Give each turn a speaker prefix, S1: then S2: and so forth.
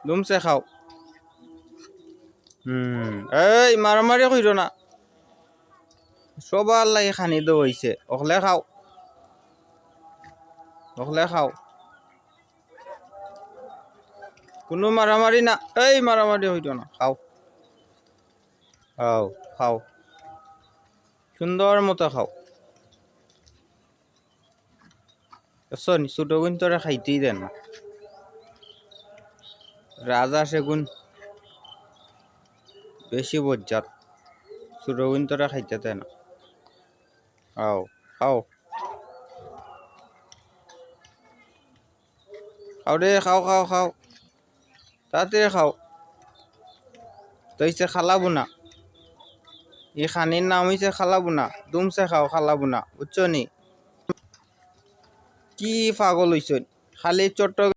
S1: দুমছে খাও এই মারামারি কইর না সবার লাগে খানি দো হইছে অকলে খাও কোনো মারামারি না এই মারামারি হইতো না খাও খাও খাও সুন্দর মতো খাও ছোট গুণ তোরা খাইতেই দেন না রাজা সেগুন বেশি বজ্জাত ছোট গুণ তোরা খাইতে দেন না খাও খাও খাও রে খাও খাও খাও তাড়াতাড়ি খাও তো হইছে খালা বুনা এই খানির নাম হইছে খালা বুনা দুমছে খাও খালা বুনা বুঝছো নি কি পাগল হইছ খালি চট্ট